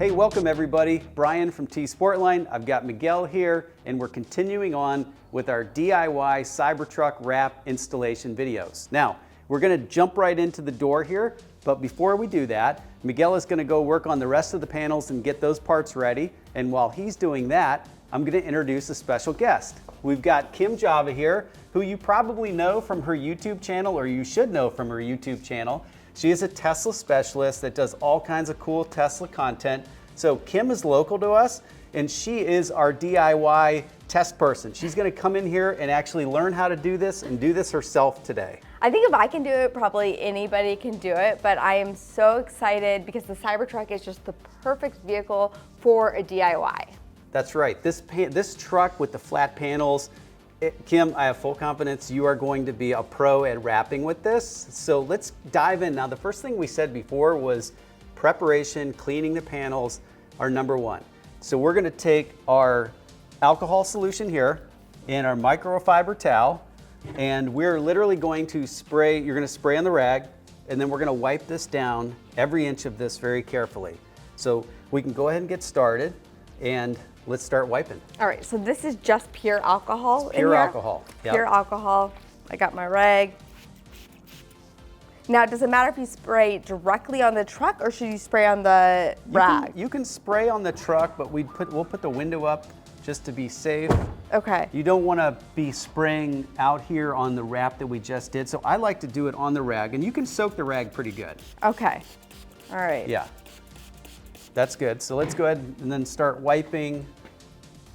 Hey, welcome everybody. Brian from T-sportline. I've got Miguel here, and we're continuing on with our DIY Cybertruck wrap installation videos. Now, we're gonna jump right into the door here, but before we do that, Miguel is gonna go work on the rest of the panels and get those parts ready. And while he's doing that, I'm gonna introduce a special guest. We've got Kim Java here, who you probably know from her YouTube channel, or you should know from her YouTube channel. She is a Tesla specialist that does all kinds of cool Tesla content. So Kim is local to us, and she is our DIY test person. She's gonna come in here and actually learn how to do this and do this herself today. I think if I can do it, probably anybody can do it, but I am so excited because the Cybertruck is just the perfect vehicle for a DIY. That's right. This truck with the flat panels, Kim, I have full confidence you are going to be a pro at wrapping with this. So let's dive in. Now, the first thing we said before was preparation, cleaning the panels are number one. So we're gonna take our alcohol solution here and our microfiber towel, and we're literally going to spray, you're gonna spray on the rag, and then we're gonna wipe this down, every inch of this very carefully. So we can go ahead and get started, and let's start wiping. All right, so this is just pure alcohol in here? Pure alcohol. Yep. Pure alcohol. I got my rag. Now, does it matter if you spray directly on the truck or should you spray on the rag? You can spray on the truck, but we'll put the window up just to be safe. Okay. You don't want to be spraying out here on the wrap that we just did. So I like to do it on the rag, and you can soak the rag pretty good. Okay. All right. Yeah. That's good. So let's go ahead and then start wiping.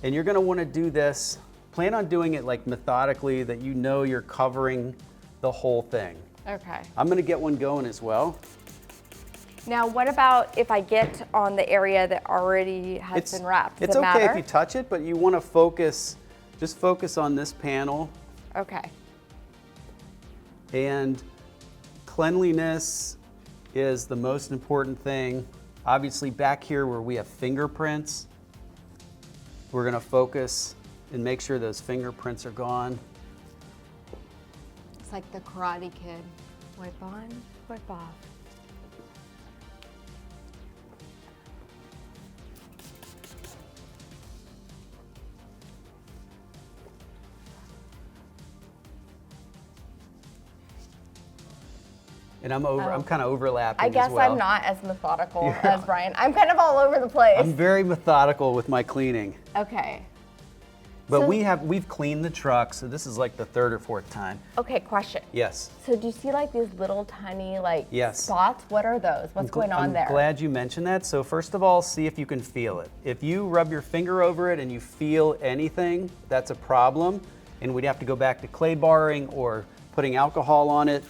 And you're going to want to do this. Plan on doing it like methodically, that you know you're covering the whole thing. Okay. I'm going to get one going as well. Now, what about if I get on the area that already has been wrapped? Does it's it okay matter? if you touch it, but you want to focus, just focus on this panel. Okay. And cleanliness is the most important thing. Obviously, back here where we have fingerprints, we're going to focus and make sure those fingerprints are gone. It's like the Karate Kid. Wipe on, wipe off. And I'm kind of overlapping I guess as well. I'm not as methodical as Brian. I'm kind of all over the place. I'm very methodical with my cleaning. Okay. But So- we've cleaned the truck, so this is like the third or fourth time. Okay, question. Yes. So do you see like these little tiny like Yes. spots? What are those? What's going on there? I'm glad you mentioned that. So first of all, see if you can feel it. If you rub your finger over it and you feel anything, that's a problem. And we'd have to go back to clay barring or putting alcohol on it.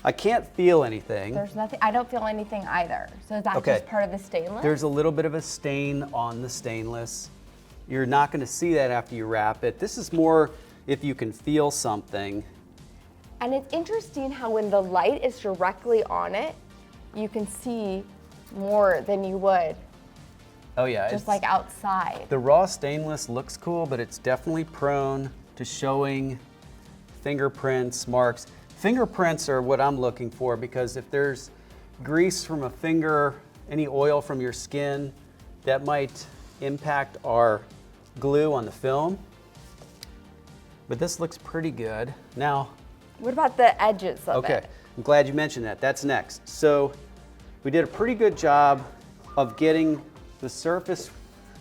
I can't feel anything. There's nothing. I don't feel anything either. So is that Okay. just part of the stainless? There's a little bit of a stain on the stainless. You're not going to see that after you wrap it. This is more if you can feel something. And it's interesting how when the light is directly on it, you can see more than you would Oh yeah. just like outside. The raw stainless looks cool, but it's definitely prone to showing fingerprints, marks. Fingerprints are what I'm looking for, because if there's grease from a finger, any oil from your skin, that might impact our glue on the film. But this looks pretty good. Now, What about the edges of okay, it? I'm glad you mentioned that. That's next. So we did a pretty good job of getting the surface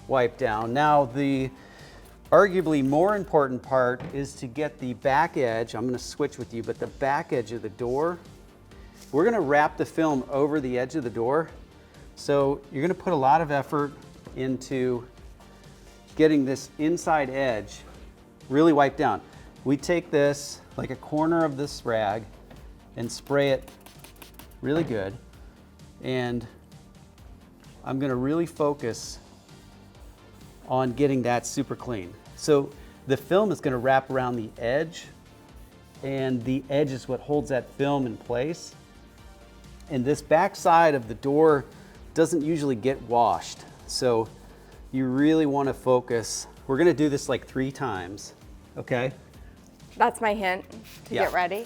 wiped down. Now, the arguably more important part is to get the back edge. I'm going to switch with you, but the back edge of the door, we're going to wrap the film over the edge of the door. So you're going to put a lot of effort into getting this inside edge really wiped down. We take this, like a corner of this rag, and spray it really good. And I'm going to really focus on getting that super clean. So the film is going to wrap around the edge, and the edge is what holds that film in place. And this back side of the door doesn't usually get washed. So you really want to focus. We're going to do this like 3 times, okay? That's my hint to get ready.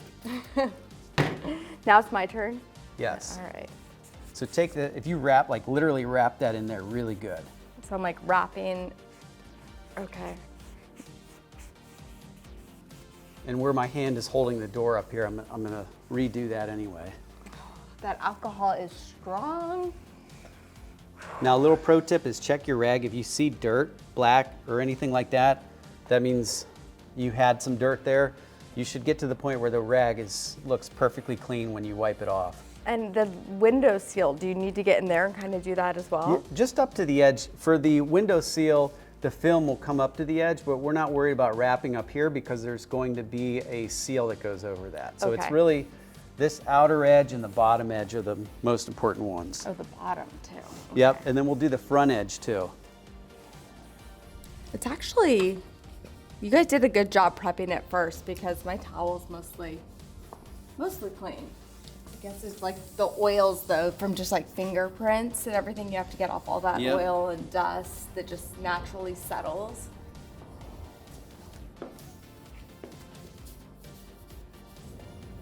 Now it's my turn? Yes. All right. So take the, if you wrap, like literally wrap that in there really good. So I'm like wrapping, okay. And where my hand is holding the door up here, I'm gonna redo that anyway. That alcohol is strong. Now a little pro tip is check your rag. If you see dirt, black, or anything like that, that means you had some dirt there. You should get to the point where the rag looks perfectly clean when you wipe it off. And the window seal, do you need to get in there and kind of do that as well? Just up to the edge. For the window seal, the film will come up to the edge, but we're not worried about wrapping up here because there's going to be a seal that goes over that. So it's really this outer edge and the bottom edge are the most important ones. Oh, the bottom too. Okay. Yep, and then we'll do the front edge too. It's actually, you guys did a good job prepping it first because my towel's mostly clean. I guess it's like the oils though from just like fingerprints and everything. You have to get off all that oil and dust that just naturally settles.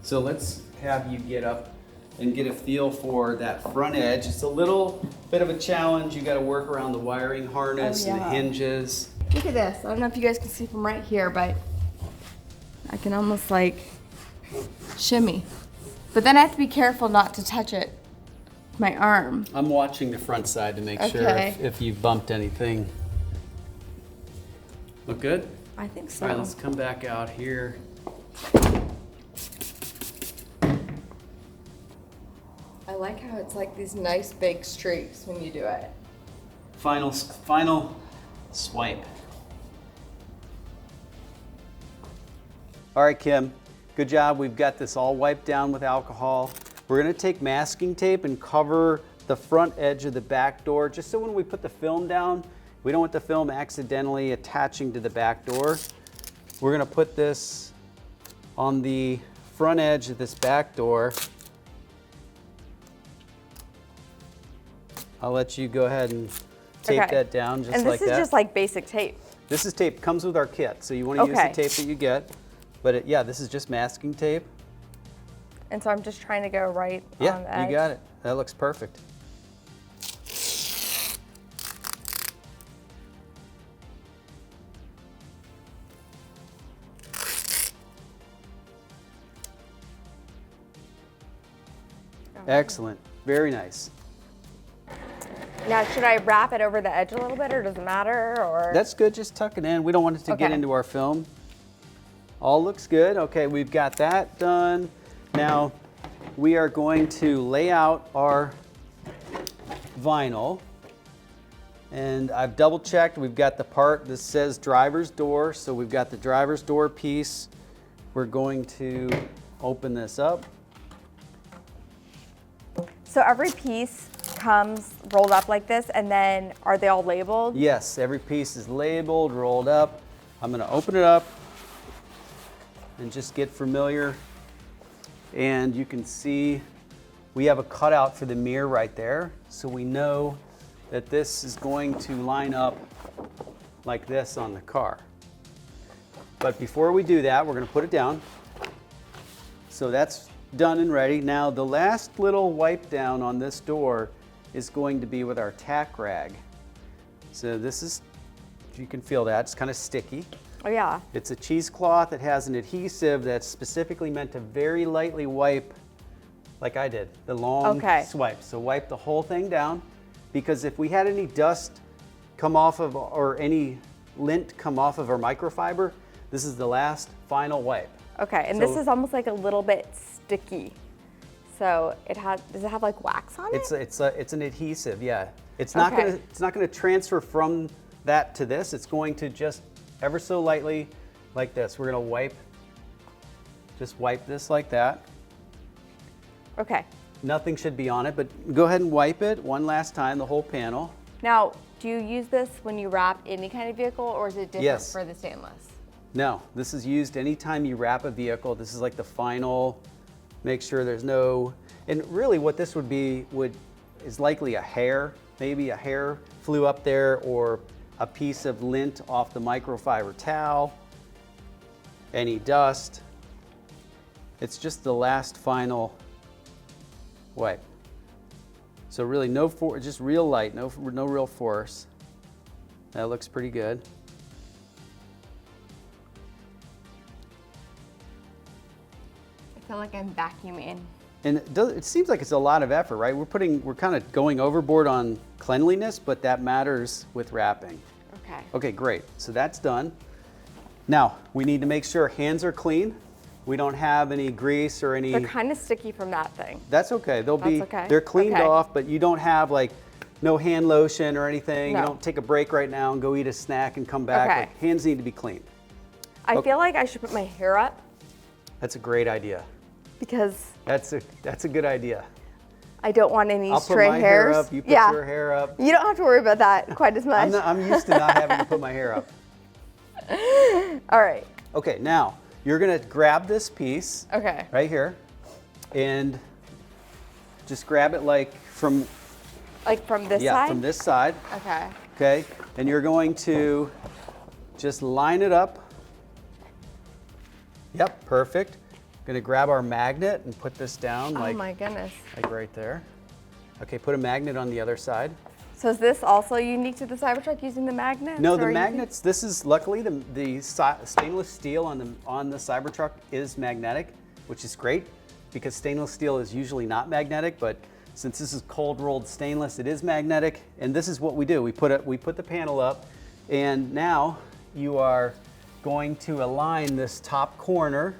So let's have you get up and get a feel for that front edge. It's a little bit of a challenge. You got to work around the wiring harness and the hinges. Look at this. I don't know if you guys can see from right here, but I can almost like shimmy. But then I have to be careful not to touch it with my arm. I'm watching the front side to make sure if you've bumped anything. Look good? I think so. All right, let's come back out here. I like how it's like these nice big streaks when you do it. Final swipe. All right, Kim, good job. We've got this all wiped down with alcohol. We're gonna take masking tape and cover the front edge of the back door, just so when we put the film down, we don't want the film accidentally attaching to the back door. We're gonna put this on the front edge of this back door. I'll let you go ahead and tape that down just like that. And this is just like basic tape. This is tape, comes with our kit, so you want to use the tape that you get. But yeah, this is just masking tape. And so I'm just trying to go right on the edge. Yeah, you got it. That looks perfect. Excellent. Very nice. Now, should I wrap it over the edge a little bit, or does it matter? Or that's good. Just tuck it in. We don't want it to get into our film. All looks good. Okay, we've got that done. Now, we are going to lay out our vinyl. And I've double checked. We've got the part that says driver's door. So we've got the driver's door piece. We're going to open this up. So every piece comes rolled up like this, and then are they all labeled? Yes, every piece is labeled, rolled up. I'm gonna open it up and just get familiar. And you can see we have a cutout for the mirror right there. So we know that this is going to line up like this on the car. But before we do that, we're gonna put it down. So that's done and ready. Now the last little wipe down on this door is going to be with our tack rag. So this is, you can feel that, it's kind of sticky. Oh yeah. It's a cheesecloth that has an adhesive that's specifically meant to very lightly wipe, like I did, the long swipe. So wipe the whole thing down, because if we had any dust come off of, or any lint come off of our microfiber, this is the last final wipe. Okay, and this is almost like a little bit sticky. So it has, does it have like wax on it? It's an adhesive, yeah. It's not gonna transfer from that to this. It's going to just ever so lightly, like this. We're gonna just wipe this like that. Okay. Nothing should be on it, but go ahead and wipe it one last time, the whole panel. Now, do you use this when you wrap any kind of vehicle, or is it different for the stainless? No, this is used anytime you wrap a vehicle. This is like the final, make sure there's no, and really what this would be is likely a hair. Maybe a hair flew up there, or a piece of lint off the microfiber towel, any dust. It's just the last final wipe. So really no force, just real light, no real force. That looks pretty good. I feel like I'm vacuuming. And it seems like it's a lot of effort, right? We're kind of going overboard on cleanliness, but that matters with wrapping. Okay. Okay, great. So that's done. Now, we need to make sure hands are clean. We don't have any grease or any... They're kind of sticky from that thing. That's okay. That's okay. They're cleaned Okay. off, but you don't have like no hand lotion or anything. No. You don't take a break right now and go eat a snack and come back. Okay. Like, hands need to be clean. I feel like I should put my hair up That's a great idea. because That's a good idea. I don't want any I'll put stray my hairs. hair up, you put yeah. your hair up. You don't have to worry about that quite as much. I'm used to not having to put my hair up. All right. Okay, now you're gonna grab this piece Okay. right here and just grab it like from, Like from this yeah, side? from this side. Okay. Okay, and you're going to just line it up. Yep, perfect. Gonna grab our magnet and put this down Oh like my goodness. right there. Okay, put a magnet on the other side. So is this also unique to the Cybertruck using the magnets? No, or the you think- magnets, this is luckily the stainless steel on the Cybertruck is magnetic, which is great because stainless steel is usually not magnetic, but since this is cold rolled stainless, it is magnetic. And this is what we do. We put the panel up, and now you are going to align this top corner.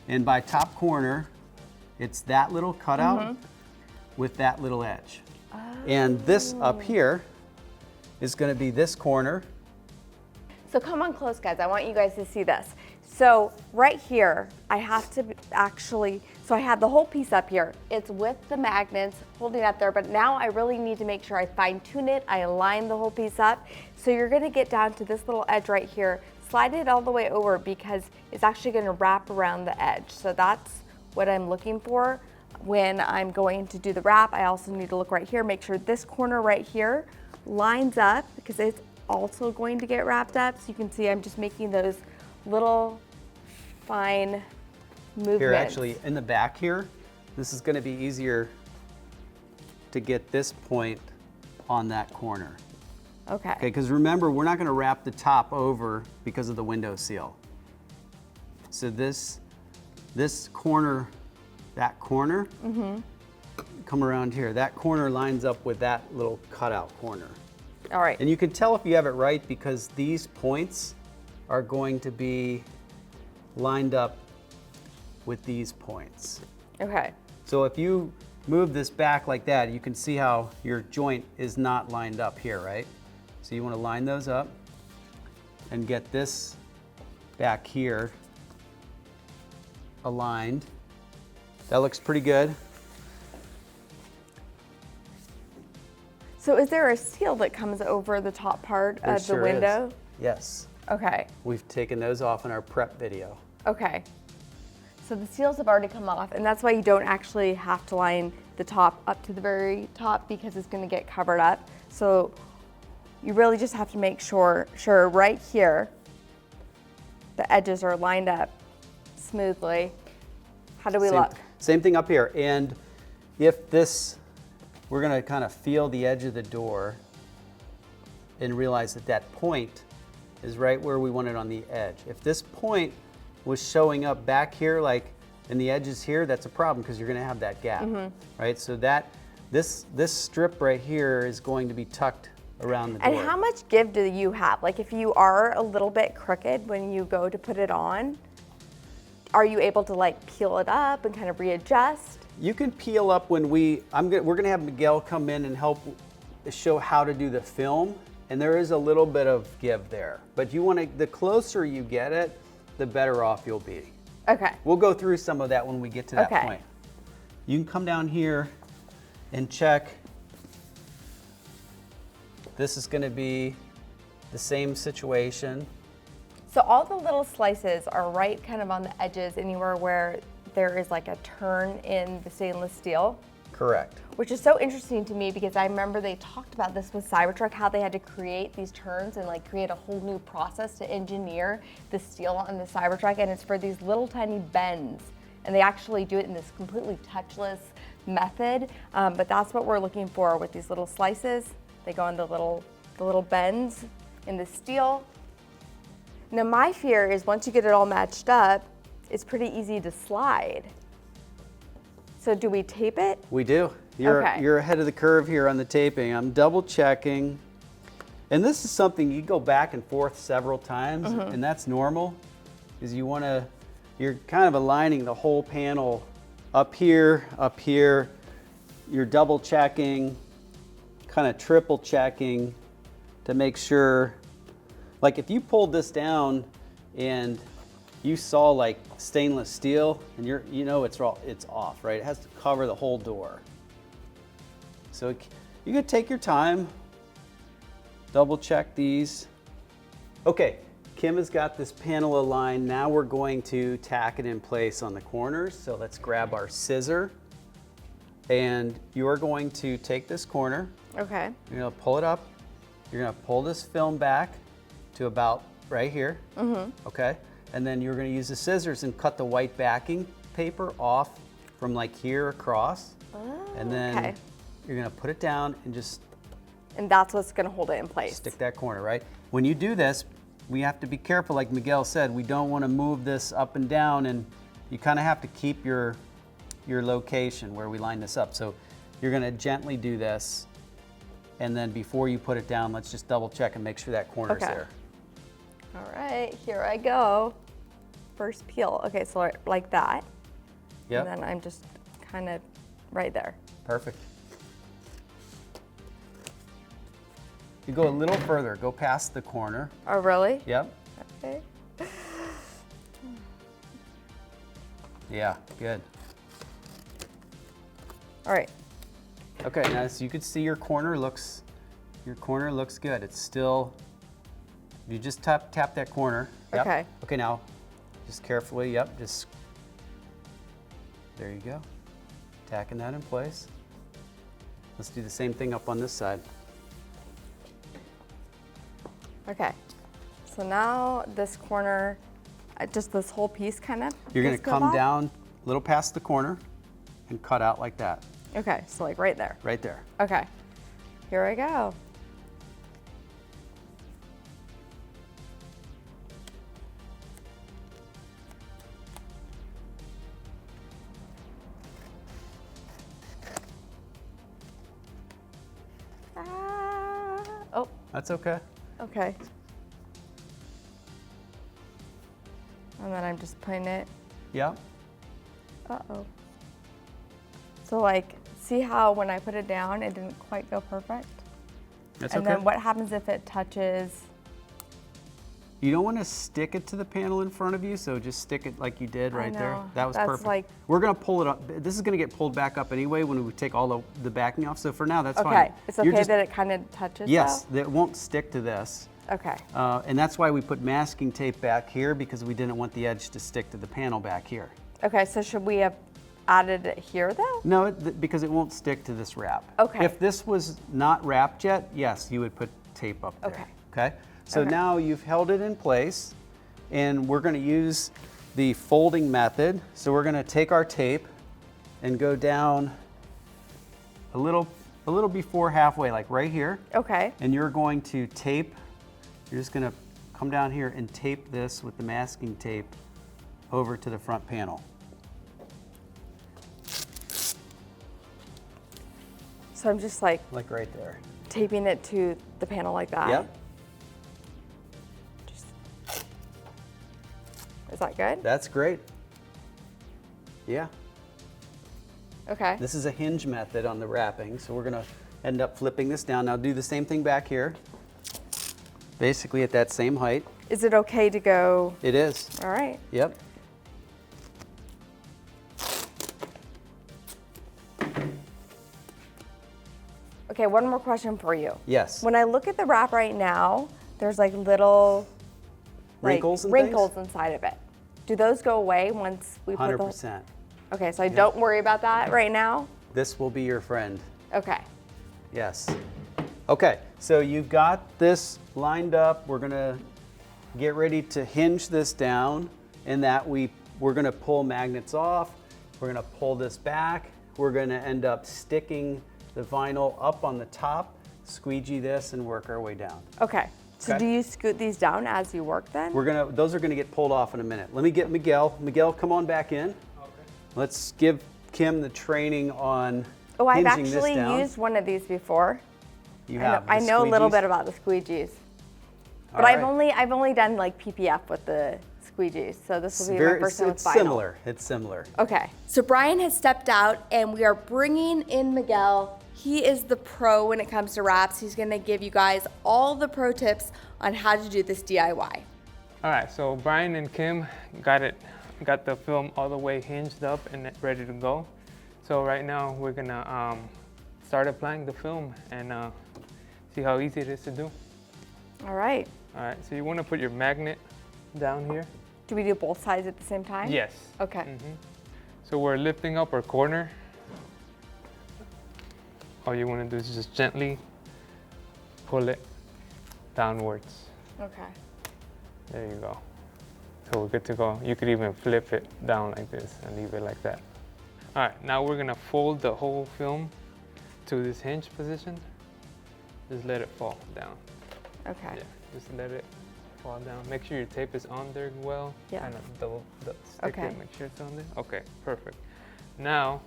And by top corner, it's that little cutout with that little edge. And this up here is going to be this corner. So come on close, guys. I want you guys to see this. So right here, I have to actually, so I have the whole piece up here. It's with the magnets holding up there, but now I really need to make sure I fine tune it. I align the whole piece up. So you're gonna get down to this little edge right here, slide it all the way over because it's actually gonna wrap around the edge. So that's what I'm looking for when I'm going to do the wrap. I also need to look right here, make sure this corner right here lines up because it's also going to get wrapped up. So you can see I'm just making those little fine movements. Here, actually, in the back here, this is going to be easier to get this point on that corner. Okay. Okay, because remember, we're not going to wrap the top over because of the window seal. So this corner, that corner, come around here. That corner lines up with that little cutout corner. All right. And you can tell if you have it right because these points are going to be lined up with these points. Okay. So if you move this back like that, you can see how your joint is not lined up here, right? So you want to line those up and get this back here aligned. That looks pretty good. So is there a seal that comes over the top part There of the sure is. window? Yes. Okay. We've taken those off in our prep video. Okay. So the seals have already come off, and that's why you don't actually have to line the top up to the very top because it's going to get covered up. So you really just have to make sure right here the edges are lined up smoothly. How do we look? Same thing up here. And if this, we're going to kind of feel the edge of the door and realize that that point is right where we want it on the edge. If this point was showing up back here, like in the edges here, that's a problem because you're going to have that gap, right? So that this strip right here is going to be tucked around the door. And how much give do you have? Like if you are a little bit crooked when you go to put it on, are you able to like peel it up and kind of readjust? You can peel up when we're going to have Miguel come in and help show how to do the film. And there is a little bit of give there, but you want to, the closer you get it, the better off you'll be. Okay. We'll go through some of that when we get to that Okay. point. You can come down here and check. This is going to be the same situation. So all the little slices are right kind of on the edges, anywhere where there is like a turn in the stainless steel. Correct. Which is so interesting to me because I remember they talked about this with Cybertruck, how they had to create these turns and like create a whole new process to engineer the steel on the Cybertruck, and it's for these little tiny bends. And they actually do it in this completely touchless method, but that's what we're looking for with these little slices. They go in the little bends in the steel. Now my fear is once you get it all matched up, it's pretty easy to slide. So do we tape it? We do. You're ahead of the curve here on the taping. I'm double checking. And this is something you go back and forth several times, and that's normal, is you're kind of aligning the whole panel up here. You're double checking, kind of triple checking to make sure, like if you pulled this down and you saw like stainless steel and you know it's off, right? It has to cover the whole door. So you could take your time, double check these. Okay, Kim has got this panel aligned. Now we're going to tack it in place on the corners. So let's grab our scissor, and you are going to take this corner. Okay. You're gonna pull it up. You're gonna pull this film back to about right here. Okay, and then you're gonna use the scissors and cut the white backing paper off from like here across. And then you're gonna put it down and just and that's what's going to hold it in place. stick that corner, right? When you do this, we have to be careful, like Miguel said, we don't want to move this up and down, and you kind of have to keep your location where we line this up. So you're going to gently do this, and then before you put it down, let's just double check and make sure that corner's there. All right, here I go. First peel. Okay, so like that. Yep. And then I'm just kind of right there. Perfect. You go a little further, go past the corner. Oh, really? Yep. Okay. Yeah, good. All right. Okay, now as you can see, your corner looks good. It's still, you just tap that corner. Yep. Okay. Okay, now just carefully, yep, just, there you go. Tacking that in place. Let's do the same thing up on this side. Okay. So now this corner, just this whole piece kind of. You're gonna come down a little past the corner and cut out like that. Okay, so like right there. Right there. Okay. Here I go. Oh. That's okay. Okay. And then I'm just putting it. Yep. Uh-oh. So like, see how when I put it down, it didn't quite go perfect? That's and okay. then what happens if it touches? You don't want to stick it to the panel in front of you, so just stick it like you did right there. know. That was That's perfect. like- We're gonna pull it up. This is gonna get pulled back up anyway when we take all the backing off. So for now, that's fine. Okay, it's You're okay just- that it kind of touches Yes, though? that won't stick to this. Okay. And that's why we put masking tape back here, because we didn't want the edge to stick to the panel back here. Okay, so should we have added it here though? No, because it won't stick to this wrap. Okay. If this was not wrapped yet, yes, you would put tape up there. Okay. Okay? So Okay. now you've held it in place, and we're gonna use the folding method. So we're gonna take our tape and go down a little before halfway, like right here. Okay. And you're going to tape, you're just gonna come down here and tape this with the masking tape over to the front panel. So I'm just like Like right there. taping it to the panel like that? Yep, Is that good? that's great. Yeah, Okay. this is a hinge method on the wrapping, so we're gonna end up flipping this down. Now do the same thing back here. Basically at that same height. Is it okay to go? It is, All right. yep. Okay, one more question for you. Yes. When I look at the wrap right now, there's like little Wrinkles and wrinkles inside of it. Do those go away once we put the? 100%. Okay, so I don't worry about that right now. This will be your friend. Okay. Yes. Okay, so you've got this lined up. We're gonna get ready to hinge this down, and that we're gonna pull magnets off. We're gonna pull this back. we're going to end up sticking the vinyl up on the top, squeegee this, and work our way down. Okay. So Okay. do you scoot these down as you work then? Those are going to get pulled off in a minute. Let me get Miguel. Miguel, come on back in. Okay. Let's give Kim the training on Oh, I've hinging this actually down. used one of these before. You have. I know a little squeegees? bit about the squeegees, but All I've right. only done like PPF with the squeegees, so this will be my first time with It's vinyl. similar. It's similar. Okay, so Brian has stepped out and we are bringing in Miguel. He is the pro when it comes to wraps. He's gonna give you guys all the pro tips on how to do this DIY. All right, so Brian and Kim got the film all the way hinged up and ready to go. So right now we're gonna start applying the film and see how easy it is to do. All right, All right, so you wanna put your magnet down here. do we do both sides at the same time? Yes. Okay. So we're lifting up our corner. All you wanna do is just gently pull it downwards. Okay. There you go. So we're good to go. You could even flip it down like this and leave it like that. All right, now we're gonna fold the whole film to this hinge position. Just let it fall down. Okay. Yeah, just let it fall down. Make sure your tape is on there well. Yeah. Kind of double stick Okay. it, make sure it's on there. Okay, perfect. Now,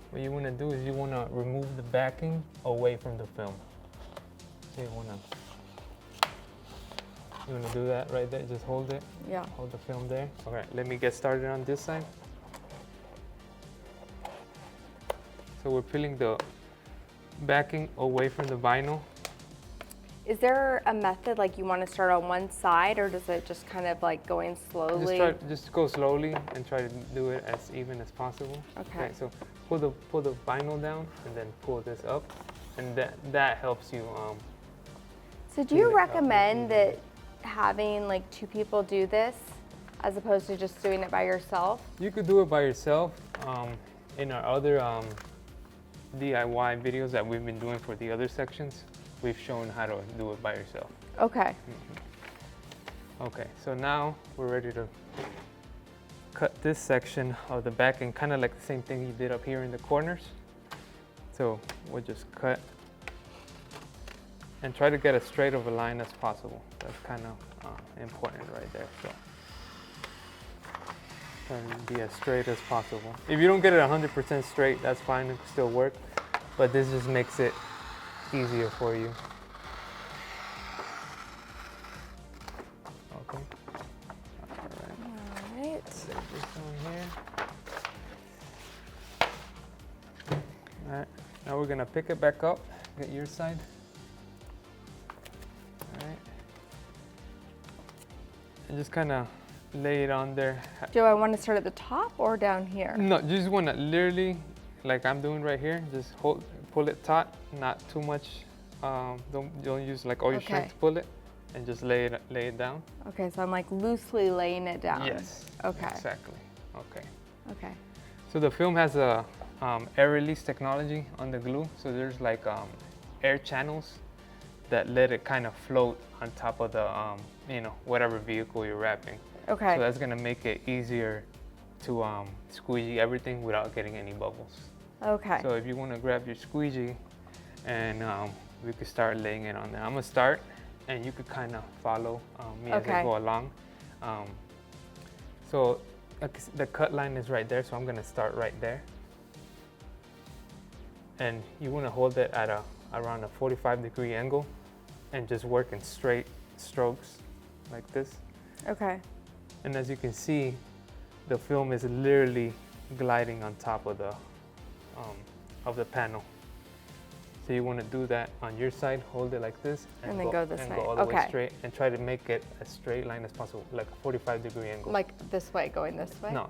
what you wanna do is you wanna remove the backing away from the film. So you wanna do that right there? Just hold it. Yeah. Hold the film there. Okay, let me get started on this side. So we're peeling the backing away from the vinyl. Is there a method like you want to start on one side, or does it just kind of like going slowly? Just go slowly and try to do it as even as possible. Okay. So pull the vinyl down and then pull this up, and that helps you. So do you peel it up recommend evenly. that having like two people do this as opposed to just doing it by yourself? You could do it by yourself. In our other DIY videos that we've been doing for the other sections, we've shown how to do it by yourself. Okay. Okay, so now we're ready to cut this section of the backing, kind of like the same thing you did up here in the corners. So we'll just cut and try to get as straight of a line as possible. That's kind of important right there. So try to be as straight as possible. If you don't get it 100% straight, that's fine, it can still work. But this just makes it easier for you. Okay. All right. This one here. All right. Now we're gonna pick it back up. Get your side. All right. And just kind of lay it on there. Do I want to start at the top or down here? No, you just wanna literally, like I'm doing right here, just pull it taut, not too much. Don't use like all your Okay. strength to pull it, and just lay it down. Okay, so I'm like loosely laying it down. Yes. Okay. Exactly. Okay. Okay. So the film has a air release technology on the glue. So there's like air channels that let it kind of float on top of the whatever vehicle you're wrapping. Okay. So that's gonna make it easier to squeegee everything without getting any bubbles. Okay. So if you want to grab your squeegee and we could start laying it on there. I'm gonna start and you could kind of follow me as I Okay. go along. So the cut line is right there, so I'm gonna start right there. And you want to hold it at around a 45-degree angle and just work in straight strokes like this. Okay. And as you can see, the film is literally gliding on top of the panel. So you want to do that on your side, hold it like this, And then go this and way. go all the way Okay. straight, and try to make it a straight line as possible, like a 45-degree angle. Like this way, going this way? No,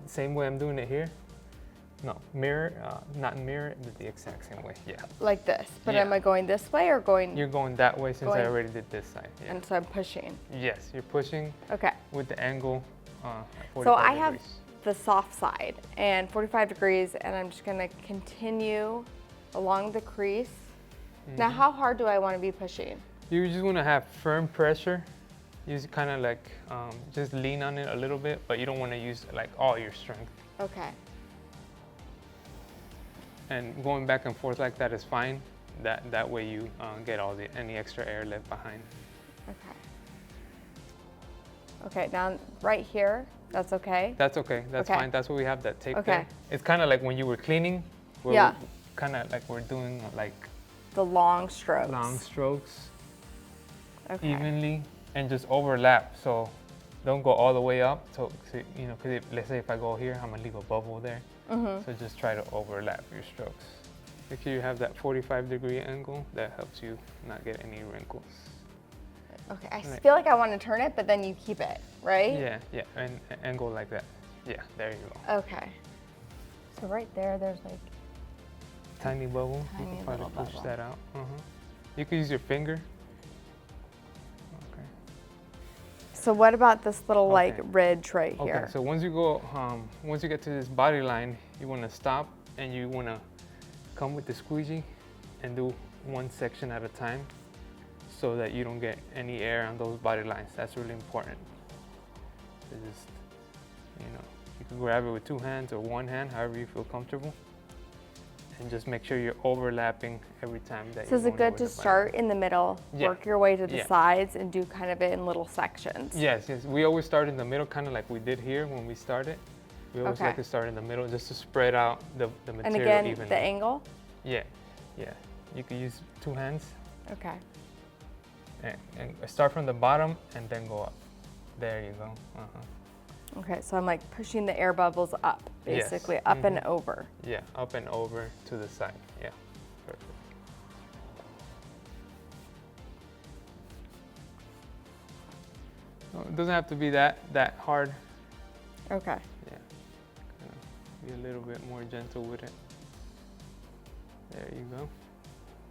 same way I'm doing it here. No, mirror, not mirror, but the exact same way. Yeah. Like this. But Yeah. am I going this way or going? You're going that way since I Going- already did this side. Yeah. And so I'm pushing. Yes, you're pushing Okay. with the angle at 45 So I have degrees. the soft side and 45 degrees, and I'm just gonna continue along the crease. Now, how hard do I want to be pushing? You just want to have firm pressure. Use kind of like, just lean on it a little bit, but you don't want to use like all your strength. Okay. And going back and forth like that is fine. That way you get any extra air left behind. Okay. Okay, now right here, that's okay? That's okay, that's Okay. fine. That's what we have that tape Okay. there. It's kind of like when you were cleaning. Yeah. Kind of like we're doing like The long strokes. long strokes Okay. evenly and just overlap. So don't go all the way up. So you know, because let's say if I go here, I'm gonna leave a bubble there. So just try to overlap your strokes. Make sure you have that 45-degree angle. That helps you not get any wrinkles. Okay, I Right. feel like I want to turn it, but then you keep it, right? Yeah, and angle like that. Yeah, there you go. Okay. So right there, there's like, Tiny bubble. You Tiny can probably little push bubble. that out. You can use your finger. Okay. so what about this little like Okay. ridge right here? Okay. So once you get to this body line, you want to stop and you want to come with the squeegee and do one section at a time, so that you don't get any air on those body lines. That's really important. So just, you know, you can grab it with 2 hands or 1 hand, however you feel comfortable. And just make sure you're overlapping every time that So you're is it going good over to the body start in the middle, Yeah. work your way to the Yeah. sides, and do kind of it in little sections? line. Yes. We always start in the middle, kind of like we did here when we started. We always Okay. like to start in the middle just to spread out the material And again, evenly. the angle? Yeah. You can use 2 hands Okay. and start from the bottom and then go up. There you go. Okay, so I'm like pushing the air bubbles up, Yes. basically, up and over. Yeah, up and over to the side. Yeah, perfect. No, it doesn't have to be that hard. Okay. Yeah, kind of be a little bit more gentle with it. There you go.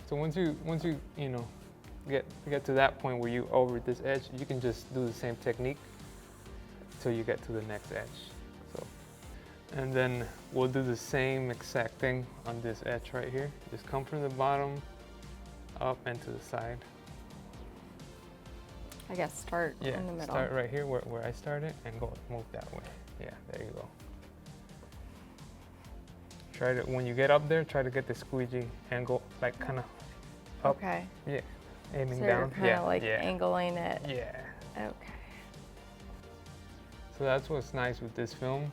So once you you know get to that point where you over this edge, you can just do the same technique till you get to the next edge. So, and then we'll do the same exact thing on this edge right here. Just come from the bottom up and to the side. I guess start Yeah, in the middle. start right here where I started and move that way. Yeah, there you go. Try to, when you get up there, try to get the squeegee angle like kind of up. Okay. Yeah, aiming So down. you're kind Yeah, of like yeah, angling it. yeah. Okay. So that's what's nice with this film,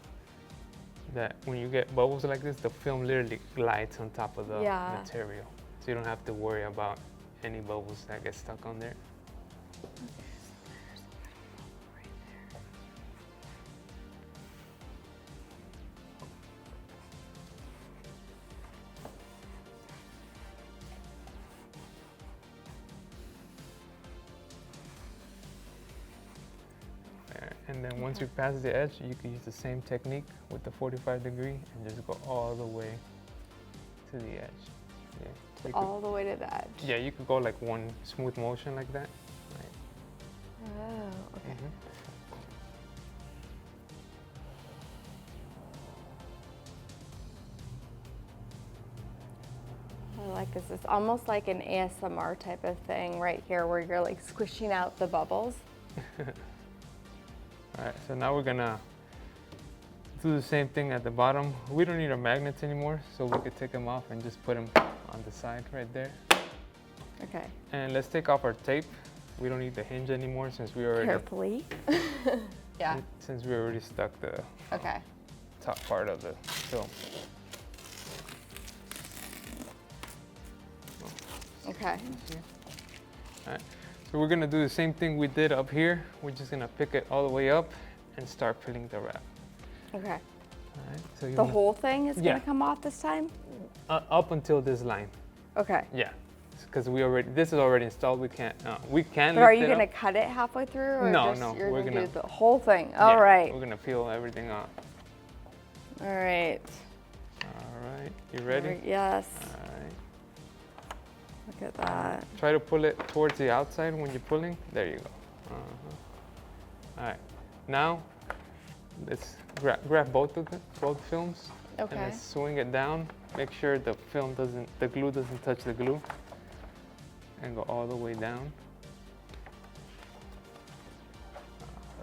that when you get bubbles like this, the film literally glides on top of the Yeah. material. So you don't have to worry about any bubbles that get stuck on there. And then once you pass the edge, you can use the same technique with the 45-degree and just go all the way to the edge. Yeah. You could- All the way to the edge. yeah, you could go like one smooth motion like that. Right. Oh, okay. I like this. It's almost like an ASMR type of thing right here where you're like squishing out the bubbles. All right, so now we're gonna do the same thing at the bottom. We don't need our magnets anymore, so we could take them off and just put them on the side right there. Okay. And let's take off our tape. We don't need the hinge anymore since we already Carefully. Yeah. since we already stuck the Okay. top part of the film. Okay. All right. So we're gonna do the same thing we did up here. We're just gonna pick it all the way up and start peeling the wrap. Okay. All right. So you The wanna- whole thing is Yeah. gonna come off this time? up until this line. Okay. Yeah. Because this is already installed. We can't But lift are you it gonna up. cut it halfway through, or No, just no, you're we're gonna gonna- do the whole thing? Yeah, All right. We're gonna peel everything off. All right. All right. You ready? Yes. All right. Look at that. Try to pull it towards the outside when you're pulling. There you go. All right. Now, let's grab both films. And Okay. then swing it down. Make sure the glue doesn't touch the glue. And go all the way down.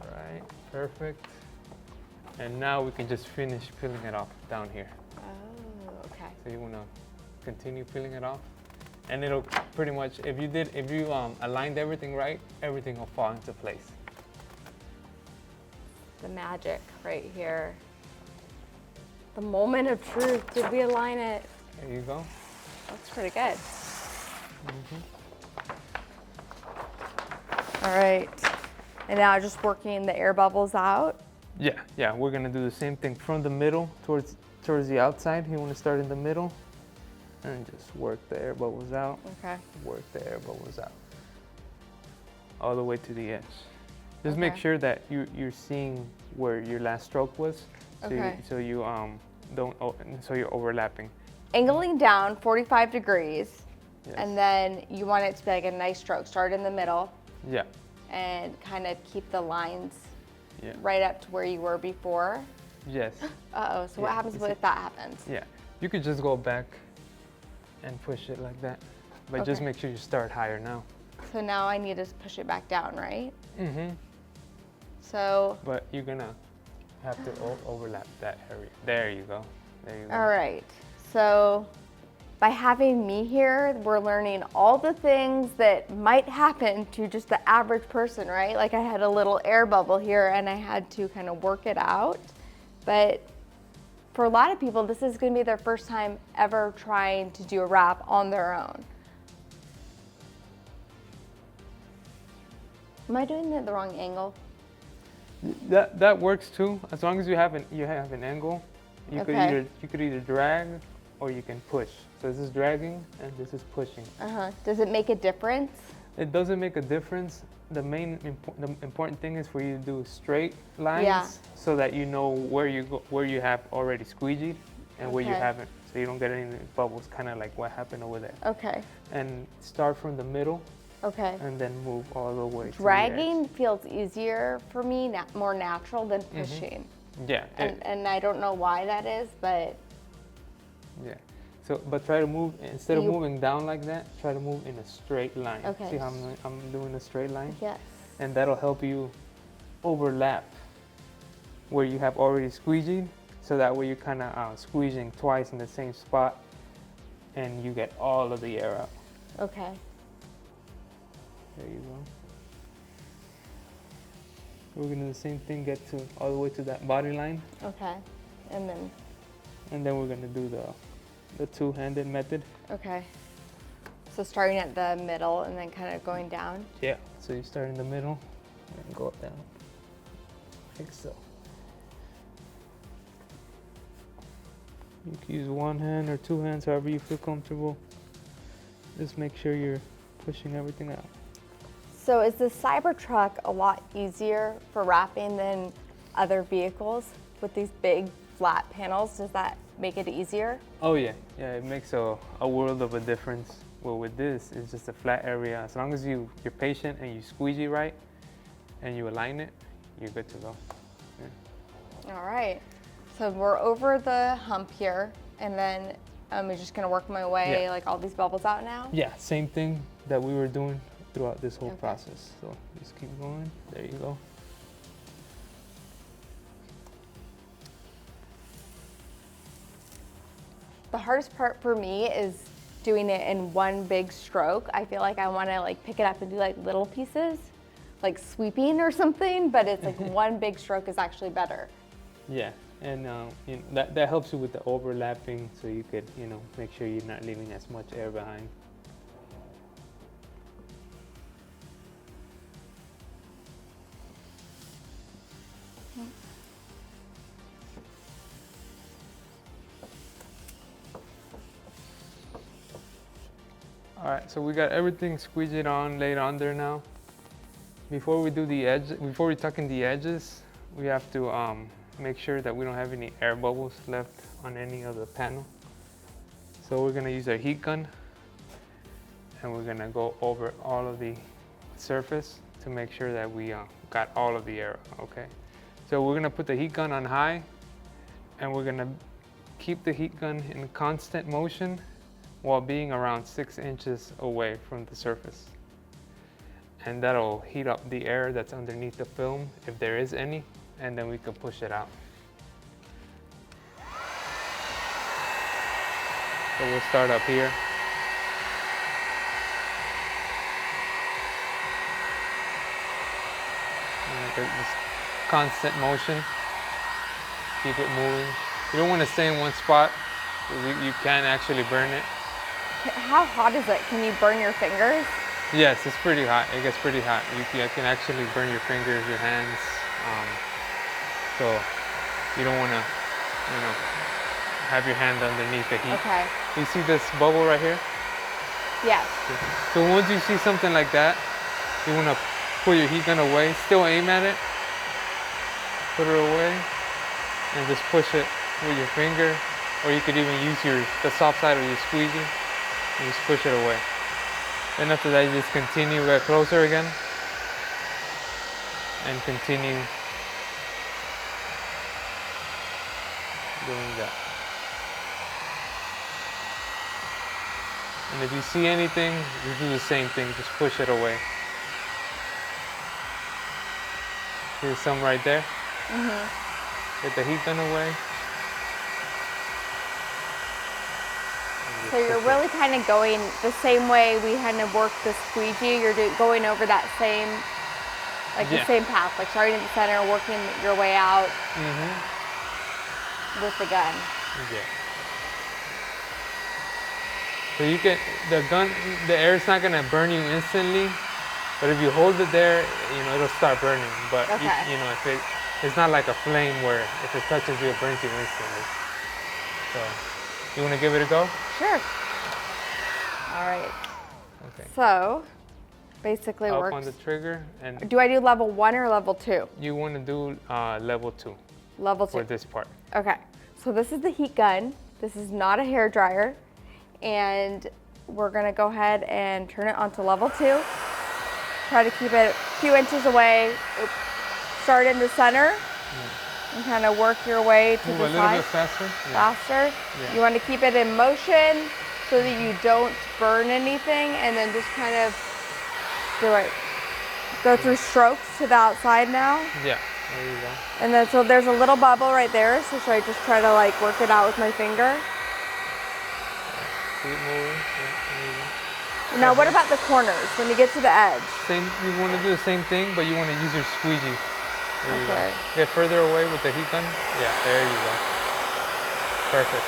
All right. Perfect. And now we can just finish peeling it off down here. Oh, okay. So you want to continue peeling it off, and it'll pretty much, if you aligned everything right, everything will fall into place. The magic right here. The moment of truth. Did we align it? There you go. Looks pretty good. All right. And now just working the air bubbles out. Yeah, we're gonna do the same thing from the middle towards the outside. You want to start in the middle and just work the air bubbles out. Okay. Work the air bubbles out all the way to the edge. Just Okay. make sure that you're seeing where your last stroke was, so Okay. so you're overlapping. Angling down 45 degrees, Yes. and then you want it to be like a nice stroke. Start in the middle Yeah. and kind of keep the lines Yeah. right up to where you were before. Yes. Uh-oh, so what Yeah, happens you see- if that happens? Yeah. You could just go back and push it like that, but just Okay. make sure you start higher now. So now I need to push it back down, right? Mm-hmm. So, But you're gonna have to overlap that area. There you go. There you go. all right. So by having me here, we're learning all the things that might happen to just the average person, right? Like I had a little air bubble here and I had to kind of work it out. But for a lot of people, this is going to be their first time ever trying to do a wrap on their own. Am I doing it at the wrong angle? That works too, as long as you have an angle. You Okay. could either drag or you can push. So this is dragging and this is pushing. Does it make a difference? It doesn't make a difference. The important thing is for you to do straight lines, Yeah. so that you know where you have already squeegeed and where you Okay. haven't, so you don't get any bubbles, kind of like what happened over there. Okay. And start from the middle Okay. and then move all the way to the Dragging feels easier for me, more natural than pushing. edge. Yeah. And I don't know why that is, but Yeah. So, but try to move, instead of You- moving down like that, try to move in a straight line. Okay. See how I'm doing a straight line? yes. And that'll help you overlap where you have already squeegeed, so that way you're kind of squeezing twice in the same spot and you get all of the air out. Okay. There you go. We're gonna do the same thing, get to all the way to that body line, Okay. And then, we're gonna do the two-handed method. okay. So starting at the middle and then kind of going down. Yeah. So you start in the middle and go down, like so. You can use one hand or two hands, however you feel comfortable. Just make sure you're pushing everything out. So is the Cybertruck a lot easier for wrapping than other vehicles with these big flat panels? Does that make it easier? Oh yeah, it makes a world of a difference. Well, with this, it's just a flat area. As long as you're patient and you squeegee right and you align it, you're good to go. Yeah. All right. So we're over the hump here, and then I'm just gonna work my way, Yeah. like all these bubbles out now? Yeah, same thing that we were doing throughout this whole Okay. process. So just keep going. There you go. The hardest part for me is doing it in one big stroke. I feel like I wanna like pick it up and do like little pieces, like sweeping or something, but it's like one big stroke is actually better. Yeah, and that helps you with the overlapping, so you could make sure you're not leaving as much air behind. All right, so we got everything squeegeed on, laid on there now. Before we do the edge, before we tuck in the edges, we have to make sure that we don't have any air bubbles left on any of the panel. So we're gonna use our heat gun, and we're gonna go over all of the surface to make sure that we got all of the air, okay? So we're gonna put the heat gun on high, and we're gonna keep the heat gun in constant motion while being around 6 inches away from the surface. And that'll heat up the air that's underneath the film, if there is any, and then we can push it out. So we'll start up here. Like this constant motion. Keep it moving. You don't want to stay in one spot. You can actually burn it. How hot is it? Can you burn your fingers? Yes, it's pretty hot. It gets pretty hot. You can actually burn your fingers, your hands. So you don't want to, have your hand underneath the heat. Okay. You see this bubble right here? Yes. So once you see something like that, you want to pull your heat gun away. Still aim at it. Put it away, and just push it with your finger, or you could even use the soft side of your squeegee and just push it away. Then after that, you just continue, get closer again, and continue doing that. And if you see anything, you do the same thing, just push it away. Here's some right there. Get the heat gun away. So you're really kind of going the same way we kind of worked the squeegee. You're going over that same, the same path, like starting at the center, working your way out with the gun. Yeah. So you get the air is not gonna burn you instantly, but if you hold it there, it'll start burning. But it's not like a flame where if it touches you, it burns you instantly. So, you want to give it a go? Sure. All right. Okay. So, basically Up works. on the trigger, and Do I do level 1 or level 2? you want to do level 2 Level 2. for this part. Okay. So this is the heat gun. This is not a hair dryer. And we're gonna go ahead and turn it onto level 2. Try to keep it a few inches away. Start in the center and kind of work your way to Move the a little side. bit faster. Faster. Yeah. You want to keep it in motion so that you don't burn anything, and then just kind of go through strokes to the outside now. Yeah, there you go. And then so there's a little bubble right there, so should I just try to work it out with my finger? Keep moving. Yeah, there you go. Now what about the corners when you get to the edge? You want to do the same thing, but you want to use your squeegee. There you Okay. go. Get further away with the heat gun. Yeah, there you go. Perfect.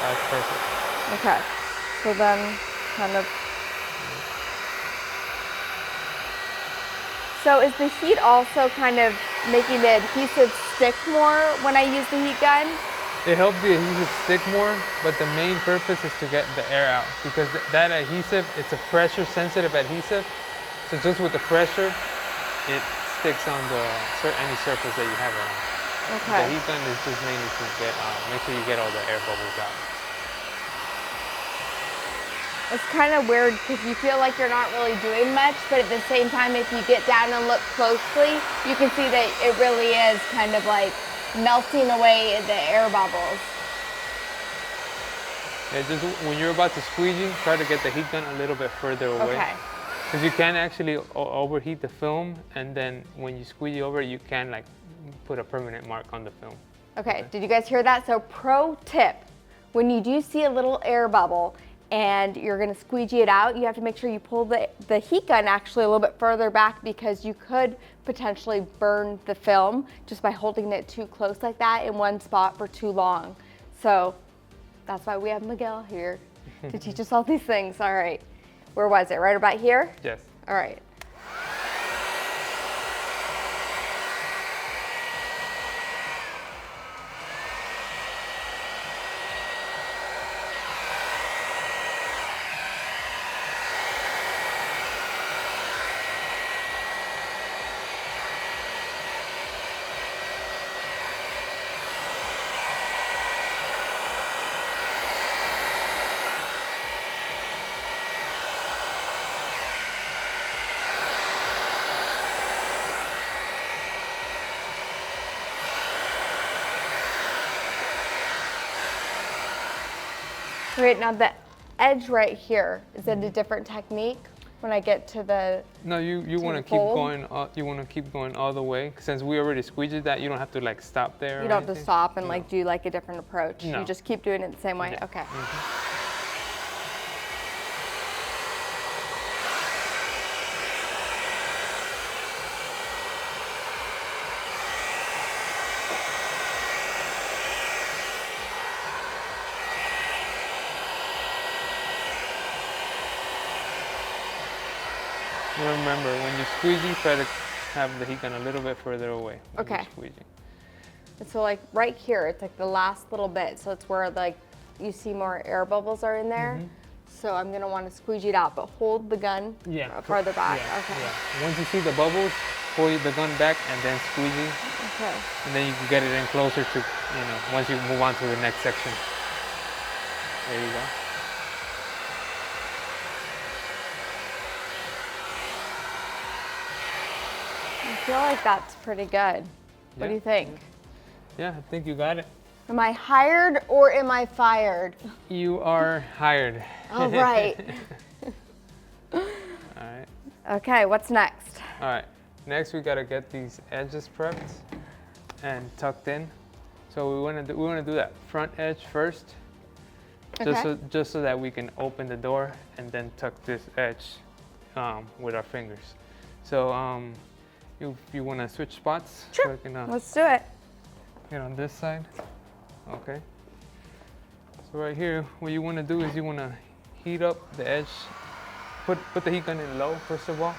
That's perfect. Okay. So then kind of. So is the heat also kind of making the adhesive stick more when I use the heat gun? It helps the adhesive stick more, but the main purpose is to get the air out, because that adhesive, it's a pressure sensitive adhesive. So just with the pressure, it sticks on any surface that you have it on. Okay. The heat gun is just mainly to make sure you get all the air bubbles out. It's kind of weird because you feel like you're not really doing much, but at the same time, if you get down and look closely, you can see that it really is kind of melting away the air bubbles. Yeah, just when you're about to squeegee, try to get the heat gun a little bit further away. Okay. Because you can actually overheat the film, and then when you squeegee over, you can put a permanent mark on the film. Okay, did you guys hear that? So pro tip, when you do see a little air bubble and you're gonna squeegee it out, you have to make sure you pull the heat gun actually a little bit further back, because you could potentially burn the film just by holding it too close like that in one spot for too long. So that's why we have Miguel here to teach us all these things. All right, where was it? Right about here? Yes. All right. Great, now the edge right here, is it a different technique when I get to the No, you want to keep fold? going. You want to keep going all the way. Since we already squeegeed that, you don't have to stop there. You don't have to stop and do a different approach. No. You just keep doing it the same way. Yeah. Okay. Remember, when you squeegee, try to have the heat gun a little bit further away. When Okay. You're squeegeeing. And so like right here, it's like the last little bit. So it's where like you see more air bubbles are in there. So I'm gonna want to squeegee it out, but hold the gun farther back. Yeah, Okay. yeah. Once you see the bubbles, pull the gun back and then squeegee. Okay. And then you can get it in closer to, once you move on to the next section. There you go. I feel like that's pretty good. What do you think? Yeah, I think you got it. Am I hired or am I fired? You are hired. All right. All right. Okay, what's next? All right. Next, we gotta get these edges prepped and tucked in. So we wanna do that front edge first, just so that we can open the door and then tuck this edge with our fingers. So you wanna switch spots? Sure. So we can, Let's do it. get on this side. Okay. So right here, what you wanna do is you wanna heat up the edge. Put the heat gun in low first of all.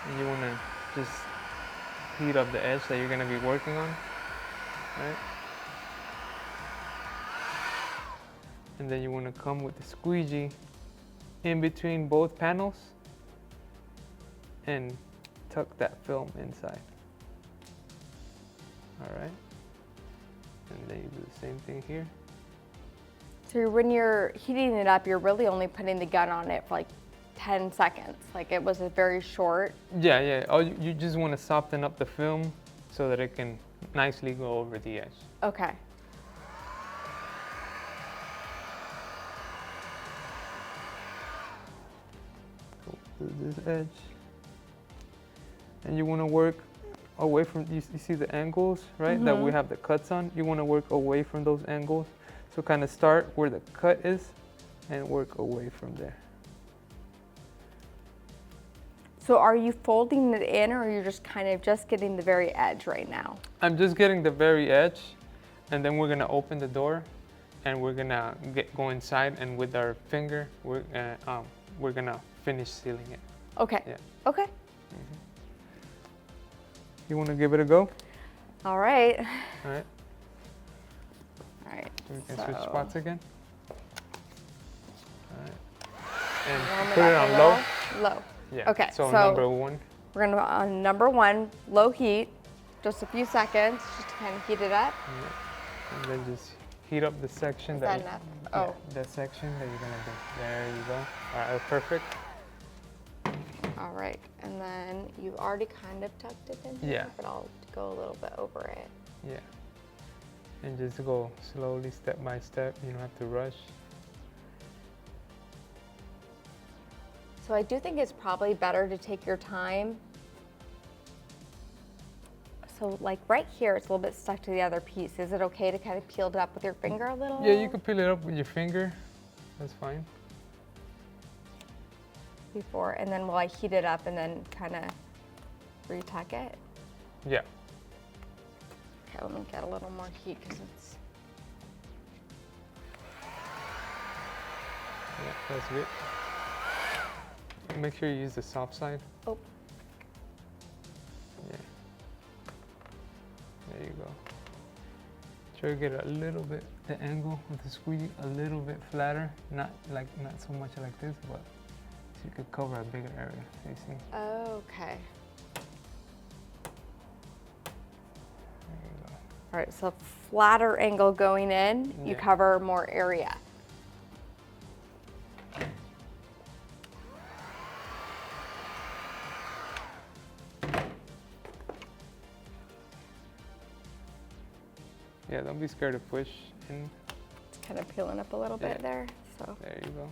And you wanna just heat up the edge that you're gonna be working on, right? And then you wanna come with the squeegee in between both panels and tuck that film inside. All right? And then you do the same thing here. So when you're heating it up, you're really only putting the gun on it for like 10 seconds. Like it was a very short. Yeah, yeah. Oh, you just want to soften up the film so that it can nicely go over the edge. Okay. Go to this edge. And you want to work away from, you see the angles, right? That we have the cuts on. You want to work away from those angles. So kind of start where the cut is and work away from there. So are you folding it in or are you just kind of just getting the very edge right now? I'm just getting the very edge, and then we're gonna open the door and we're gonna go inside, and with our finger, we're gonna finish sealing it. Okay. Yeah. Okay. You wanna give it a go? All right. All right, All right. so we can switch spots again. All right. And Warm put it up on a low. little. Low. Yeah. Okay, So so number one. We're gonna on number 1, low heat, just a few seconds, just to kind of heat it up. Yeah. And then just heat up the section Is that that enough? yeah, Oh. that section that you're gonna do. There you go. All right, perfect. All right, and then you've already kind of tucked it in here, Yeah. but I'll go a little bit over it. Yeah. And just go slowly, step by step. You don't have to rush. So I do think it's probably better to take your time. So like right here, it's a little bit stuck to the other piece. Is it okay to kind of peel it up with your finger a little? Yeah, you can peel it up with your finger. That's fine. Before, and then will I heat it up and then kind of retuck it? Yeah. Okay, let me get a little more heat because it's. Yeah, that's good. Make sure you use the soft side. Oh. Yeah. There you go. Try to get a little bit, the angle with the squeegee a little bit flatter. Not so much like this, but so you could cover a bigger area. You see? Okay. There you go. All right, so flatter angle going in, you Yeah. cover more area. Yeah, don't be scared to push in. It's kind of peeling up a little bit Yeah. there, so. There you go.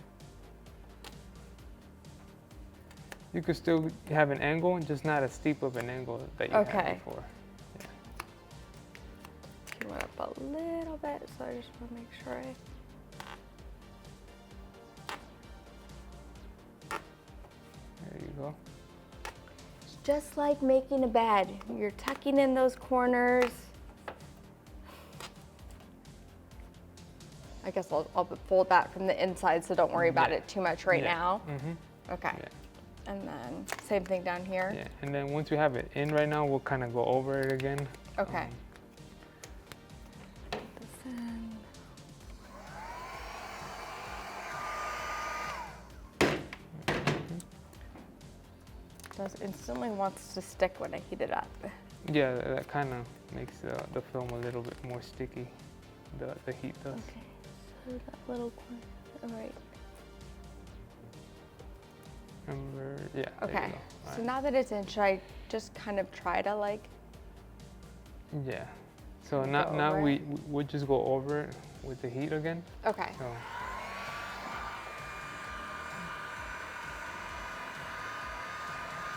You could still have an angle, just not as steep of an angle that you Okay. had before. Yeah. Peel it up a little bit, so I just want to make sure I. There you go. It's just like making a bed. You're tucking in those corners. I guess I'll fold that from the inside, so don't worry about Yeah. it too much right Yeah. now. Mm-hmm. Okay. Yeah. And then same thing down here. Yeah, and then once we have it in right now, we'll kind of go over it again. Okay. Put this in. Does instantly wants to stick when I heat it up. Yeah, that kind of makes the film a little bit more sticky. The heat does. Okay. So that little corner. All right. Remember, yeah. There Okay. you go. All So right. now that it's in, should I just kind of try to like? Yeah. So Go now over we would just go over it with the heat again. Okay. So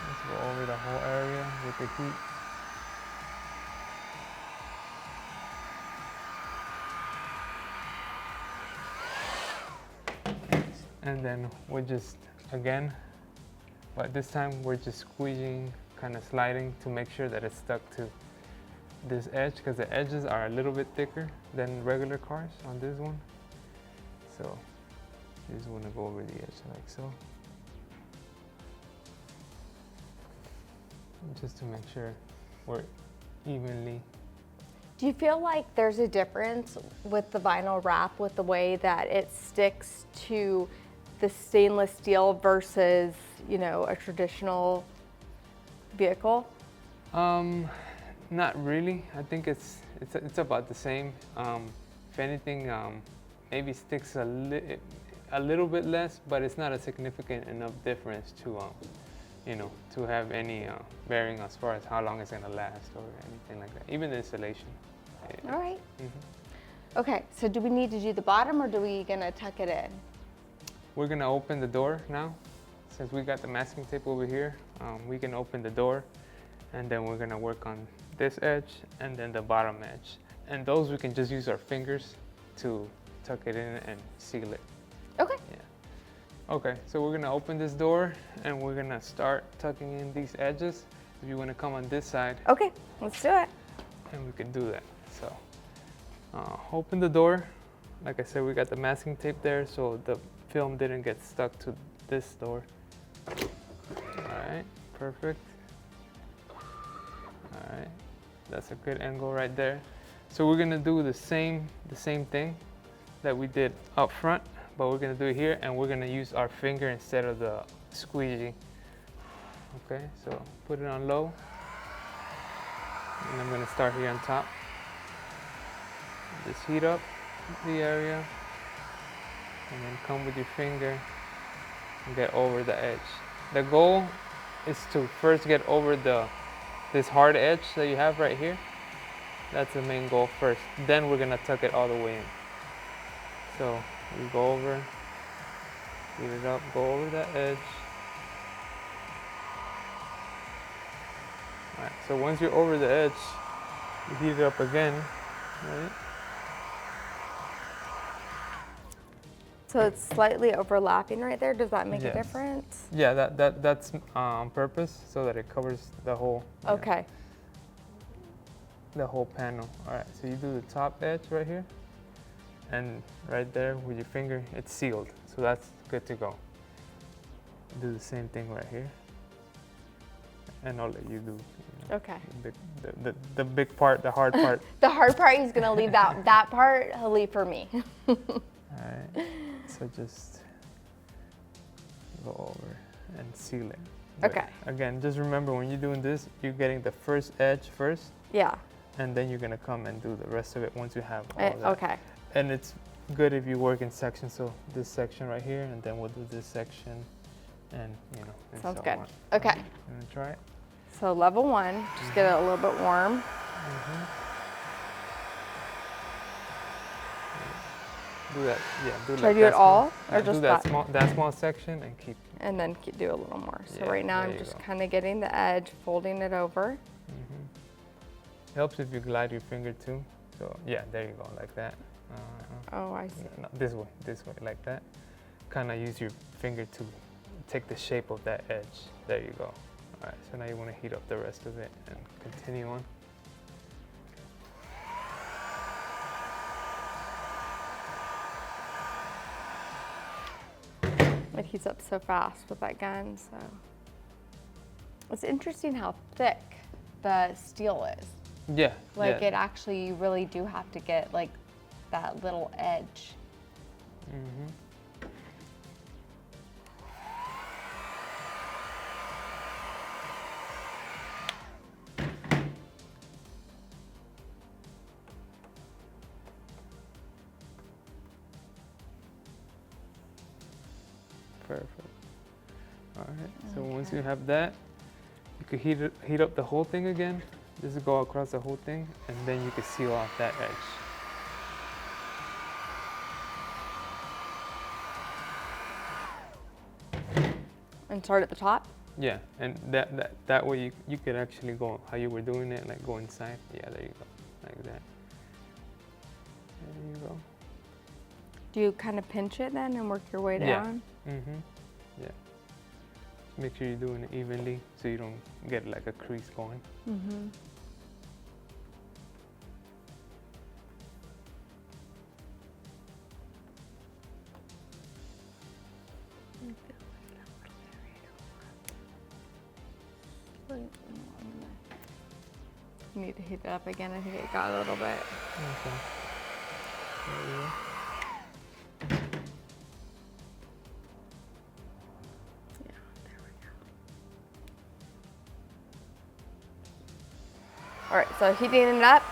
let's go over the whole area with the heat. And then we're just, again, but this time we're just squeezing, kind of sliding to make sure that it's stuck to this edge, because the edges are a little bit thicker than regular cars on this one. So you just want to go over the edge like so. Just to make sure we're evenly. Do you feel like there's a difference with the vinyl wrap with the way that it sticks to the stainless steel versus, you know, a traditional vehicle? Not really. I think it's about the same. If anything, maybe sticks a little bit less, but it's not a significant enough difference to you know, to have any bearing as far as how long it's gonna last or anything like that. Even the installation. All right. Mm-hmm. Okay, so do we need to do the bottom or do we gonna tuck it in? We're gonna open the door now. Since we got the masking tape over here, we can open the door, and then we're gonna work on this edge and then the bottom edge. And those we can just use our fingers to tuck it in and seal it. Okay. Yeah. Okay, so we're gonna open this door and we're gonna start tucking in these edges. If you wanna come on this side, Okay, let's do it. and we can do that. So open the door. Like I said, we got the masking tape there, so the film didn't get stuck to this door. All right, perfect. All right, that's a good angle right there. So we're gonna do the same thing that we did up front, but we're gonna do it here, and we're gonna use our finger instead of the squeegee. Okay, so put it on low, and I'm gonna start here on top. Just heat up the area, and then come with your finger and get over the edge. The goal is to first get over this hard edge that you have right here. That's the main goal first. Then we're gonna tuck it all the way in. So we go over, heat it up, go over that edge. All right, so once you're over the edge, you heat it up again, right? So it's slightly overlapping right there. Does that make a Yes. difference? Yeah, that's on purpose so that it covers the whole. Okay. The whole panel. All right, so you do the top edge right here, and right there with your finger, it's sealed. So that's good to go. Do the same thing right here, and I'll let you do. Okay. The big part, the hard part. The hard part, he's gonna leave that part, he'll leave for me. All right, so just go over and seal it. But Okay. again, just remember when you're doing this, you're getting the first edge first, Yeah. and then you're gonna come and do the rest of it once you have all that. Okay. And it's good if you work in sections, so this section right here, and then we'll do this section, and you know. And Sounds so good. on. Okay. You wanna try it? So level 1, just get it a little bit warm. Do that, yeah. Do Should I like do that it all, small, or yeah, just do that that? small section and keep. And then do a little more. So Yeah, right now there I'm you just go. kind of getting the edge, folding it over. Helps if you glide your finger too. So yeah, there you go, like that. Oh, I see. No, this way, like that. Kind of use your finger to take the shape of that edge. There you go. All right, so now you want to heat up the rest of it and continue on. It heats up so fast with that gun, so. It's interesting how thick the steel is. Yeah. Like yeah. it actually, you really do have to get like that little edge. Mm-hmm. Perfect. All right. So once you have that, you could heat up the whole thing again. Just go across the whole thing, and then you can seal off that edge. And start at the top? Yeah, and that way you could actually go how you were doing it, like go inside. Yeah, there you go, like that. There you go. Do you kind of pinch it then and work your way down? Yeah. Mm-hmm. Yeah. Make sure you're doing it evenly so you don't get like a crease going. Mm-hmm. You need to heat it up again. I think it got a little bit. Okay. There you go. Yeah, there we go. All right, so heating it up.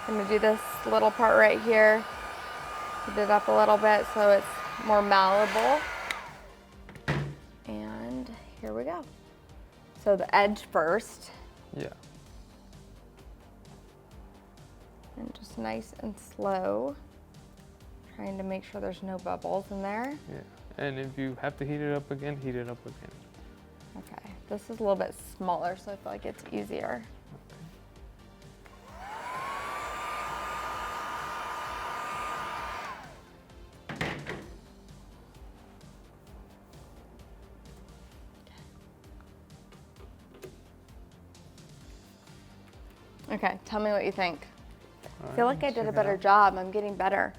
I'm gonna do this little part right here. Heat it up a little bit so it's more malleable. And here we go. So the edge first. Yeah. And just nice and slow. Trying to make sure there's no bubbles in there. Yeah. And if you have to heat it up again, heat it up again. Okay, this is a little bit smaller, so I feel like it's easier. Okay, tell me what you think. I feel like I did a better job. I'm getting better.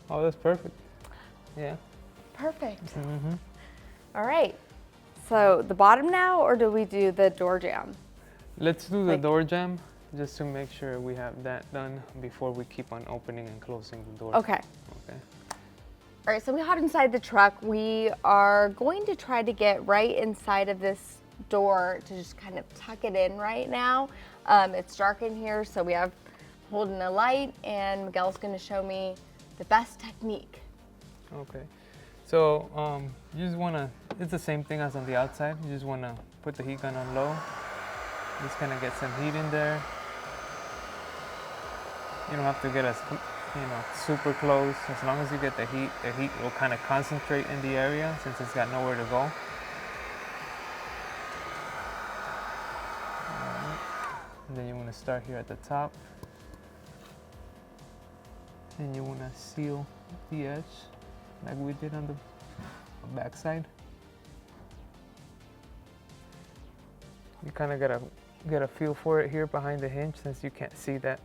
Oh, that's perfect. Yeah. Perfect. Mm-hmm. All right. So the bottom now, or do we do the door jamb? Let's do the door jamb just to make sure we have that done before we keep on opening and closing the door. Okay. Okay. All right, so we got inside the truck. We are going to try to get right inside of this door to just kind of tuck it in right now. It's dark in here, so we have holding a light, and Miguel's going to show me the best technique. Okay. So you just want to, it's the same thing as on the outside. You just want to put the heat gun on low. Just kind of get some heat in there. You don't have to get as, super close. As long as you get the heat will kind of concentrate in the area since it's got nowhere to go. And then you want to start here at the top. And you want to seal the edge like we did on the back side. You kind of gotta get a feel for it here behind the hinge since you can't see that.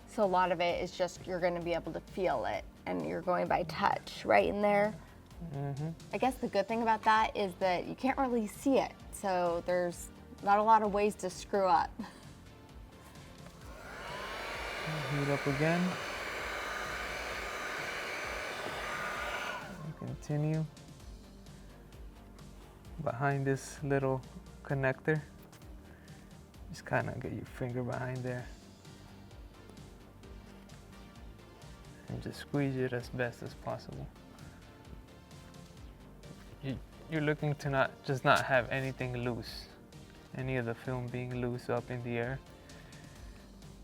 So a lot of it is just you're going to be able to feel it, and you're going by touch right in there. Mm-hmm. I guess the good thing about that is that you can't really see it, so there's not a lot of ways to screw up. Heat up again. Continue behind this little connector. Just kind of get your finger behind there and just squeeze it as best as possible. You're looking to not have anything loose, any of the film being loose up in the air.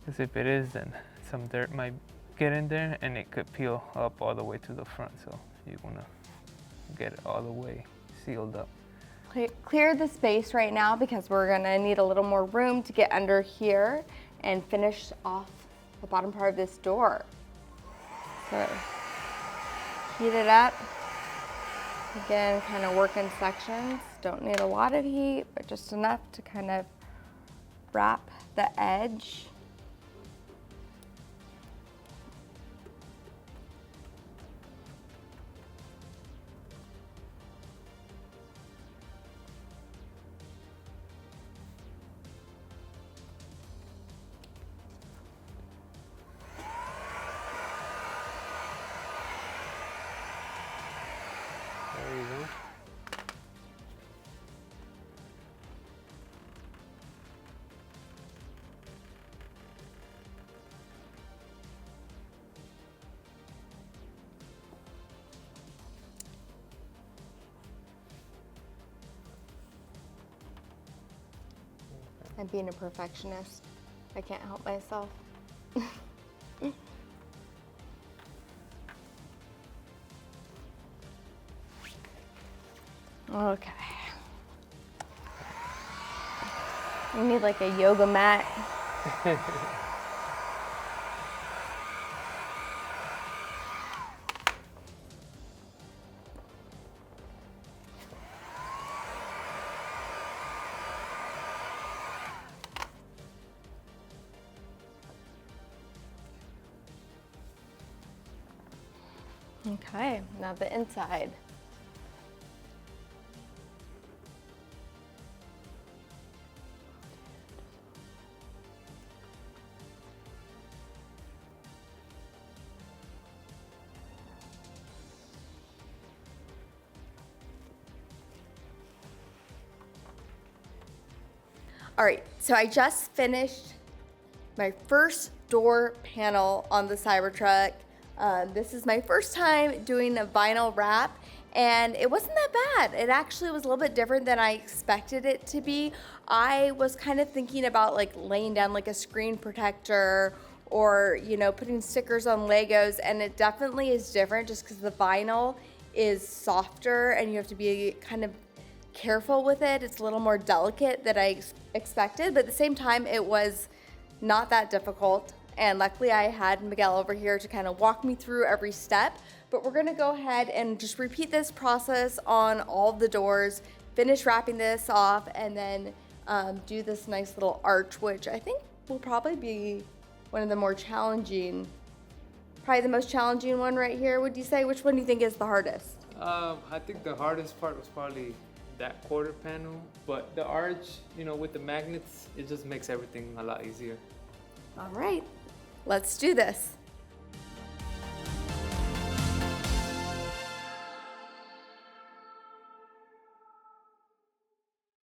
Because if it is, then some dirt might get in there and it could peel up all the way to the front. So you want to get it all the way sealed up. Clear the space right now because we're going to need a little more room to get under here and finish off the bottom part of this door. So heat it up. Again, kind of work in sections. Don't need a lot of heat, but just enough to kind of wrap the edge. I'm being a perfectionist. I can't help myself. Okay. We need like a yoga mat. Okay, now the inside. All right, so I just finished my first door panel on the Cybertruck. This is my first time doing a vinyl wrap, and it wasn't that bad. It actually was a little bit different than I expected it to be. I was kind of thinking about like laying down like a screen protector or, you know, putting stickers on Legos, and it definitely is different just because the vinyl is softer and you have to be kind of careful with it. It's a little more delicate than I expected, but at the same time, it was not that difficult. And luckily I had Miguel over here to kind of walk me through every step. But we're gonna go ahead and just repeat this process on all of the doors, finish wrapping this off, and then do this nice little arch, which I think will probably be one of the more challenging, probably the most challenging one right here. Would you say? Which one do you think is the hardest? I think the hardest part was probably that quarter panel, but the arch, you know, with the magnets, it just makes everything a lot easier. All right, let's do this.